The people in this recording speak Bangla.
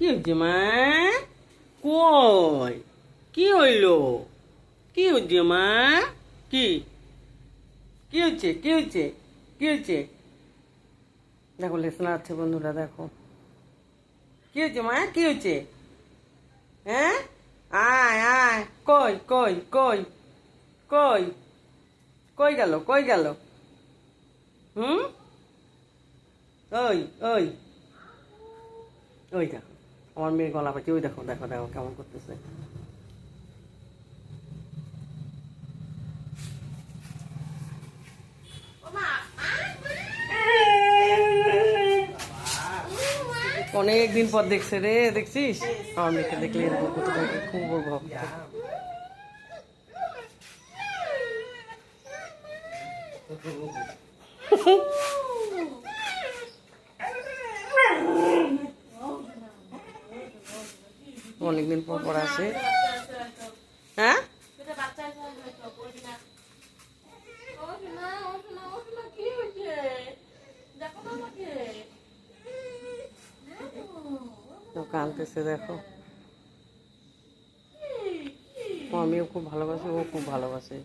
কি হচ্ছে মা? কই কি হইল? কি হচ্ছে মা? কি কি হচ্ছে? কি হচ্ছে? কি হচ্ছে? দেখো লেসনা আছে বন্ধুরা, দেখো কি হচ্ছে মা? কি হচ্ছে? হ্যাঁ, আয় আয়, কই কই কই কই কই গেল? কই গেল? হুম, ওই ওই ওই দেখো আমার মেয়ে গলা পাচ্ছে। ওই দেখো দেখো দেখো কেমন করতেছে। অনেক দিন পর দেখছে রে, দেখছিস? আমার মেয়েকে দেখলে এরকম করতে থাকে, খুব ওর ভক্ত। অনেকদিন পর পর আসে। হ্যাঁ, কাঁদতেছে দেখো। আমিও খুব ভালোবাসি, ও খুব ভালোবাসে।